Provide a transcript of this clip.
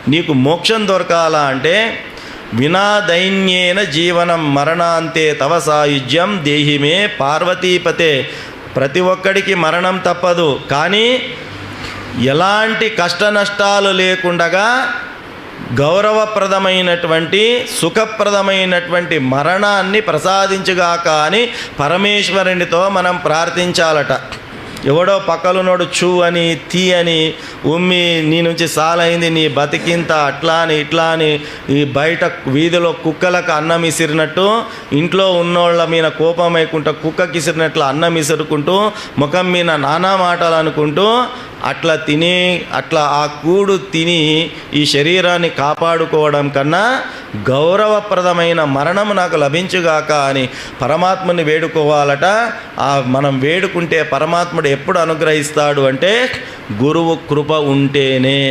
నీకు మోక్షం దొరకాలా అంటే వినా దైన్యేన జీవనం మరణాంతే తవ సాయుజ్యం దేహిమే పార్వతీపతే. ప్రతి ఒక్కడికి మరణం తప్పదు, కానీ ఎలాంటి కష్ట నష్టాలు లేకుండగా గౌరవప్రదమైనటువంటి సుఖప్రదమైనటువంటి మరణాన్ని ప్రసాదించుగాక అని పరమేశ్వరునితో మనం ప్రార్థించాలట. ఎవడో పక్కలునోడు చూ అని తీ అని ఉమ్మి నీ నుంచి సాలైంది నీ బతికింత అట్లా అని ఇట్లా అని ఈ బయట వీధిలో కుక్కలకు అన్నం ఇసిరినట్టు ఇంట్లో ఉన్నోళ్ళ మీద కోపం అయికుంటూ కుక్కకి ఇసిరినట్లు అన్నం ఇసురుకుంటూ ముఖం మీద నానా మాటలు అనుకుంటూ అట్లా తిని అట్లా ఆ కూడు తిని ఈ శరీరాన్ని కాపాడుకోవడం కన్నా గౌరవప్రదమైన మరణము నాకు లభించుగాక అని పరమాత్మని వేడుకోవాలట. మనం వేడుకుంటే పరమాత్ముడు ఎప్పుడు అనుగ్రహిస్తాడు అంటే గురువు కృప ఉంటేనే.